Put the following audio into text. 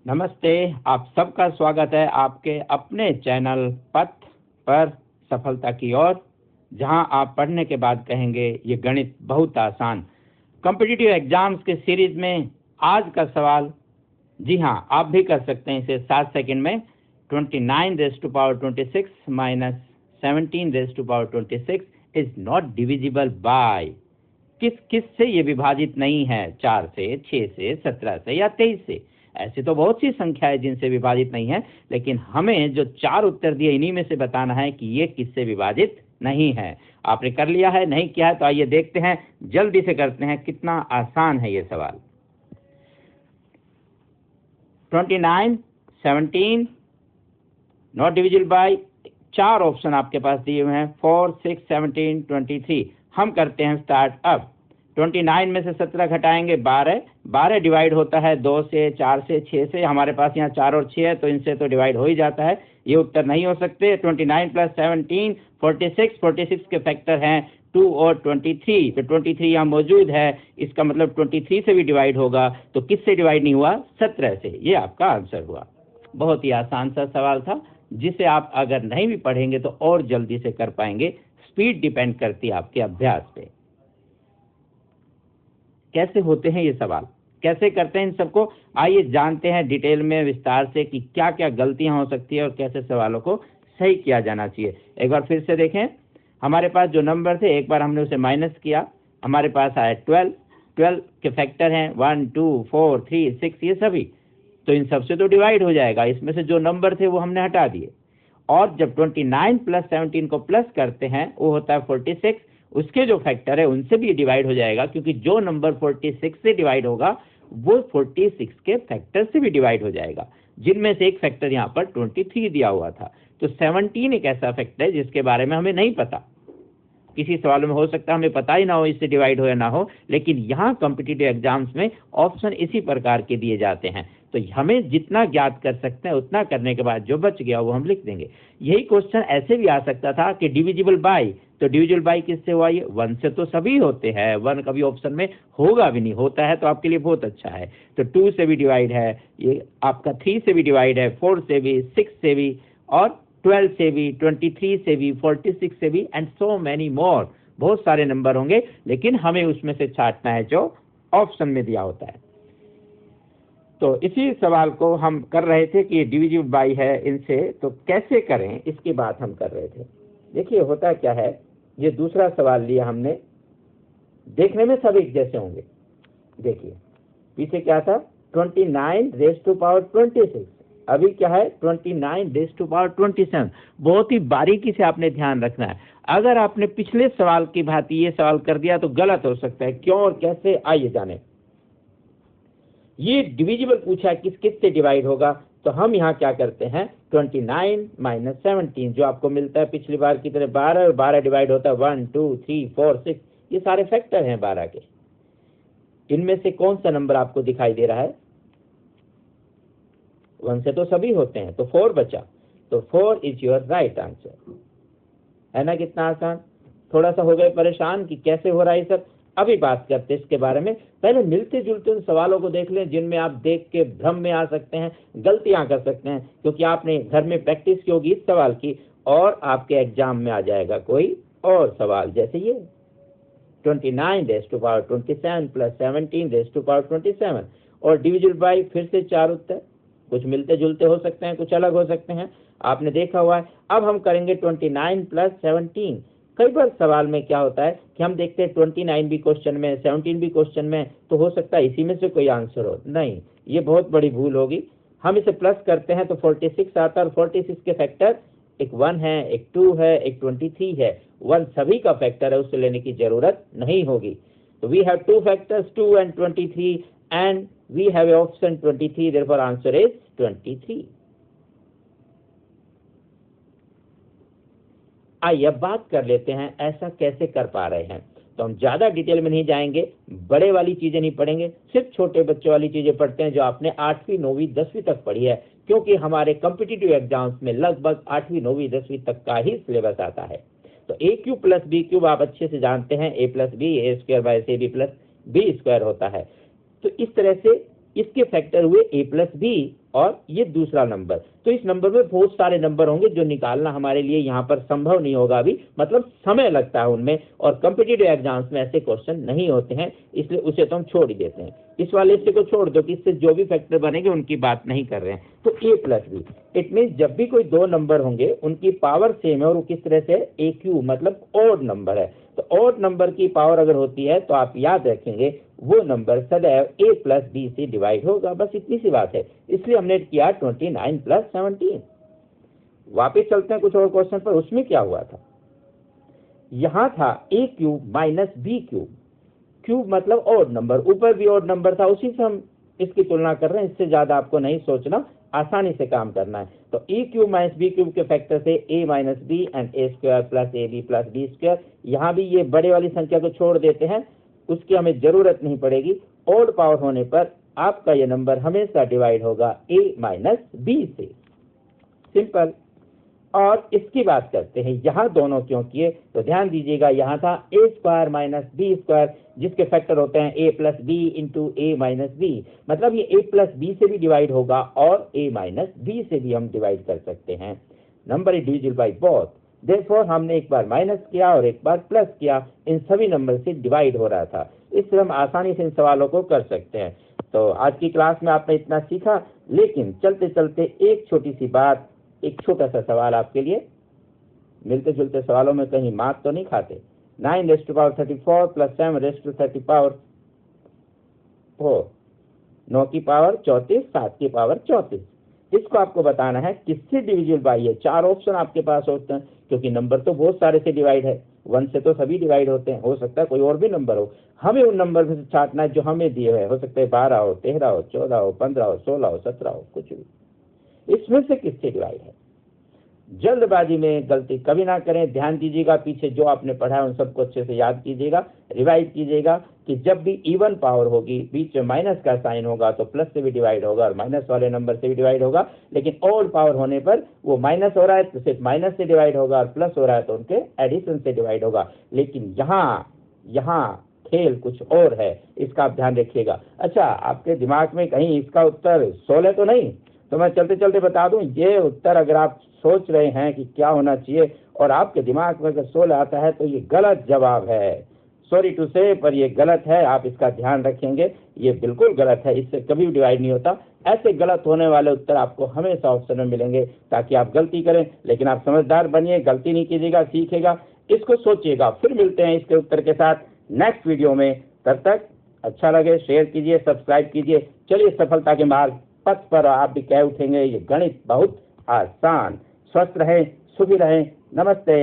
नमस्ते, आप सबका स्वागत है आपके अपने चैनल पथ पर सफलता की ओर, जहां आप पढ़ने के बाद कहेंगे ये गणित बहुत आसान। कॉम्पिटिटिव एग्जाम्स के सीरीज में आज का सवाल, जी हां, आप भी कर सकते हैं इसे 7 सेकंड में। 29 raise to power 26 minus 17 raise to power 26 is not divisible by. किस से ये विभाजित नहीं है? 4 से, 6 से, 17 से या 23 से। ऐसे तो बहुत सी संख्या है जिनसे विभाजित नहीं है, लेकिन हमें जो 4 उत्तर दिए इन्हीं में से बताना है कि ये किससे विभाजित नहीं है। आपने कर लिया है, नहीं किया है तो आइए देखते हैं, जल्दी से करते हैं। कितना आसान है ये सवाल। 29, 17 नॉट डिविजिबल बाय। 4 ऑप्शन आपके पास दिए हुए हैं, 4, 6, 17, 23। हम करते हैं स्टार्ट अब। 29 में से 17 घटाएंगे 12 डिवाइड होता है 2 से, 4 से, 6 से। हमारे पास यहाँ 4 और 6 है तो इनसे तो डिवाइड हो ही जाता है, ये उत्तर नहीं हो सकते। 29 प्लस 17 46 के फैक्टर हैं 2 और 23, तो 23 यहाँ मौजूद है, इसका मतलब 23 से भी डिवाइड होगा। तो किससे डिवाइड नहीं हुआ? 17 से। ये आपका आंसर हुआ। बहुत ही आसान सा सवाल था, जिसे आप अगर नहीं भी पढ़ेंगे तो और जल्दी से कर पाएंगे। स्पीड डिपेंड करती है आपके अभ्यास पे। कैसे होते हैं ये सवाल, कैसे करते हैं इन सबको, आइए जानते हैं डिटेल में विस्तार से कि क्या क्या गलतियां हो सकती है और कैसे सवालों को सही किया जाना चाहिए। एक बार फिर से देखें, हमारे पास जो नंबर थे एक बार हमने उसे माइनस किया, हमारे पास आया 12 के फैक्टर हैं 1, 2, 4, 3, 6, ये सभी, तो इन सबसे तो डिवाइड हो जाएगा। इसमें से जो नंबर थे वो हमने हटा दिए। और जब 29 प्लस 17 को प्लस करते हैं वो होता है 46, उसके जो फैक्टर है उनसे भी डिवाइड हो जाएगा, क्योंकि जो नंबर 46 से डिवाइड होगा वो 46 के फैक्टर से भी डिवाइड हो जाएगा, जिनमें से एक फैक्टर यहाँ पर 23 दिया हुआ था। तो 17 एक ऐसा फैक्टर है जिसके बारे में हमें नहीं पता। किसी सवालों में हो सकता है हमें पता ही ना हो इससे डिवाइड हो या ना हो, लेकिन यहाँ कॉम्पिटिटिव एग्जाम्स में ऑप्शन इसी प्रकार के दिए जाते हैं। तो हमें जितना ज्ञात कर सकते हैं उतना करने के बाद जो बच गया वो हम लिख देंगे। यही क्वेश्चन ऐसे भी आ सकता था कि डिविजिबल बाय, तो डिविजिबल बाय किससे हुआ? ये 1 से तो सभी होते हैं, 1 कभी ऑप्शन में होगा भी नहीं, होता है तो आपके लिए बहुत अच्छा है। तो 2 से भी डिवाइड है, ये आपका 3 से भी डिवाइड है, 4 से भी, 6 से भी, और 12 से भी, 23 से भी, 46 से भी, एंड सो मैनी मोर। बहुत सारे नंबर होंगे, लेकिन हमें उसमें से छांटना है जो ऑप्शन में दिया होता है। तो इसी सवाल को हम कर रहे थे कि डिविजिबल बाय है इनसे, तो कैसे करें इसकी बात हम कर रहे थे। देखिए होता क्या है, ये दूसरा सवाल लिया हमने, देखने में सब एक जैसे होंगे। देखिए पीछे क्या था, 29 रेज़ टू पावर 26, अभी क्या है 29 रेज़ टू पावर 27। बहुत ही बारीकी से आपने ध्यान रखना है। अगर आपने पिछले सवाल की भांति ये सवाल कर दिया तो गलत हो सकता है। क्यों और कैसे, आइए जाने। ये डिविजिबल पूछा है, किस से डिवाइड होगा, तो हम यहाँ क्या करते हैं, 29 माइनस 17 जो आपको मिलता है पिछली बार की तरह 12, और 12 डिवाइड होता है 1, 2, 3, 4, 6, ये सारे फैक्टर हैं 12 के। इनमें से कौन सा नंबर आपको दिखाई दे रहा है? 1 से तो सभी होते हैं, तो 4 बचा, तो 4 इज योर राइट आंसर। है ना कितना आसान। थोड़ा सा हो गए परेशान कि कैसे हो रहा है सब, अभी बात करते हैं इसके बारे में। पहले मिलते जुलते उन सवालों को देख लें जिनमें आप देख के भ्रम में आ सकते हैं, गलतियां कर सकते हैं, क्योंकि आपने घर में प्रैक्टिस की होगी इस सवाल की, और आपके एग्जाम में आ जाएगा कोई और सवाल, जैसे ये 29 raise to power 27 plus 17 raise to power 27, और डिविजिबल बाय फिर से 4 उत्तर, कुछ मिलते जुलते हो सकते हैं, कुछ अलग हो सकते हैं, आपने देखा हुआ है। अब हम करेंगे 29 प्लस 17। कई बार सवाल में क्या होता है कि हम देखते हैं 29 भी क्वेश्चन में, 17 भी क्वेश्चन में, तो हो सकता है इसी में से कोई आंसर हो। नहीं, ये बहुत बड़ी भूल होगी। हम इसे प्लस करते हैं तो 46 आता है, और 46 के फैक्टर एक 1 है, एक 2 है, एक 23 है। 1 सभी का फैक्टर है, उससे लेने की जरूरत नहीं होगी। तो we have 2 factors, 2 and 23, and we have option 23, therefore answer is 23। आइए अब बात कर लेते हैं ऐसा कैसे कर पा रहे हैं। तो हम ज्यादा डिटेल में नहीं जाएंगे, बड़े वाली चीजें नहीं पढ़ेंगे, सिर्फ छोटे बच्चों वाली चीजें पढ़ते हैं जो आपने 8वीं 9वीं 10वीं तक पढ़ी है, क्योंकि हमारे कॉम्पिटिटिव एग्जाम्स में लगभग 8वीं 9वीं 10वीं तक का ही सिलेबस आता है। तो a cube plus b cube आप अच्छे से जानते हैं, a plus b, a square by c b plus b square होता है। तो इस तरह से इसके फैक्टर हुए a प्लस बी और ये दूसरा नंबर। तो इस नंबर में बहुत सारे नंबर होंगे जो निकालना हमारे लिए यहाँ पर संभव नहीं होगा अभी, मतलब समय लगता है उनमें, और कॉम्पिटिटिव एग्जाम्स में ऐसे क्वेश्चन नहीं होते हैं, इसलिए उसे तो हम छोड़ ही देते हैं। इस वाले हिस्से को छोड़ दो कि इससे जो भी फैक्टर बनेंगे उनकी बात नहीं कर रहे हैं। तो a plus B, it mean जब भी कोई दो नंबर होंगे उनकी पावर सेम है और वो किस तरह से a क्यूब मतलब ऑड नंबर है। तो ऑड नंबर की पावर अगर होती है तो आप याद रखेंगे वो नंबर सदैव a प्लस बी से डिवाइड होगा, बस इतनी सी बात है। इसलिए हमने किया 29 प्लस 17। वापिस चलते हैं कुछ और क्वेश्चन पर। उसमें क्या हुआ था, यहां था a cube minus B cube, cube मतलब ऑड नंबर, ऊपर भी ऑड नंबर था, उसी से हम इसकी तुलना कर रहे हैं। इससे ज्यादा आपको नहीं सोचना, आसानी से काम करना है। तो a cube minus B cube के फैक्टर से a minus b and a square plus a b plus b square. यहाँ भी ये बड़े वाली संख्या को छोड़ देते हैं, उसकी हमें जरूरत नहीं पड़ेगी। ऑड पावर होने पर आपका ये नंबर हमेशा डिवाइड होगा a माइनस बी से, सिंपल। और इसकी बात करते हैं, यहाँ दोनों क्यों किए, तो ध्यान दीजिएगा, यहाँ था a square minus b square, जिसके फैक्टर होते हैं a plus b into a minus b, मतलब ये a प्लस बी से भी डिवाइड होगा और a माइनस बी से भी हम डिवाइड कर सकते हैं। Number is divisible by both, therefore हमने एक बार माइनस किया और एक बार प्लस किया, इन सभी नंबर से डिवाइड हो रहा था। इससे हम आसानी से इन सवालों को कर सकते हैं। तो आज की क्लास में आपने इतना सीखा, लेकिन चलते चलते एक छोटी सी बात, एक छोटा सा सवाल आपके लिए। मिलते जुलते सवालों में कहीं मात तो नहीं खाते। 9 raise to power 34 plus 7 raise to 30 power 4, 9 की पावर 34, 7 की पावर 34। इसको आपको बताना है किससे डिविजिबल बाई है। 4 ऑप्शन आपके पास होते हैं, क्योंकि नंबर तो बहुत सारे से डिवाइड है, 1 से तो सभी डिवाइड होते हैं, हो सकता है कोई और भी नंबर हो। हमें उन नंबर से छांटना है जो हमें दिए हुए, हो सकते हैं 12 हो, 13 हो, 14 हो, 15 हो, 16 हो, 17 हो, कुछ भी। इसमें से किससे डिवाइड है। जल्दबाजी में गलती कभी ना करें, ध्यान दीजिएगा, पीछे जो आपने पढ़ा है उन सबको अच्छे से याद कीजिएगा, रिवाइज कीजिएगा कि जब भी इवन पावर होगी, बीच में माइनस का साइन होगा तो प्लस से भी डिवाइड होगा और माइनस वाले नंबर से भी डिवाइड होगा। लेकिन ऑड पावर होने पर वो माइनस हो रहा है तो सिर्फ माइनस से डिवाइड होगा और प्लस हो रहा है तो उनके एडिशन से डिवाइड होगा। लेकिन यहाँ खेल कुछ और है, इसका आप ध्यान रखिएगा। अच्छा, आपके दिमाग में कहीं इसका उत्तर 16 तो नहीं, तो मैं चलते चलते बता दूं, ये उत्तर अगर आप सोच रहे हैं कि क्या होना चाहिए और आपके दिमाग में अगर 16 आता है तो ये गलत जवाब है। सॉरी टू से, पर ये गलत है, आप इसका ध्यान रखेंगे, ये बिल्कुल गलत है, इससे कभी भी डिवाइड नहीं होता। ऐसे गलत होने वाले उत्तर आपको हमेशा ऑप्शन में मिलेंगे ताकि आप गलती करें, लेकिन आप समझदार बनिए, गलती नहीं कीजिएगा, सीखेगा, इसको सोचिएगा। फिर मिलते हैं इसके उत्तर के साथ नेक्स्ट वीडियो में। तब तक अच्छा लगे शेयर कीजिए, सब्सक्राइब कीजिए। चलिए सफलता के मार्ग पथ पर आप भी कह उठेंगे, ये गणित बहुत आसान। स्वस्थ रहें, सुखी रहें, नमस्ते।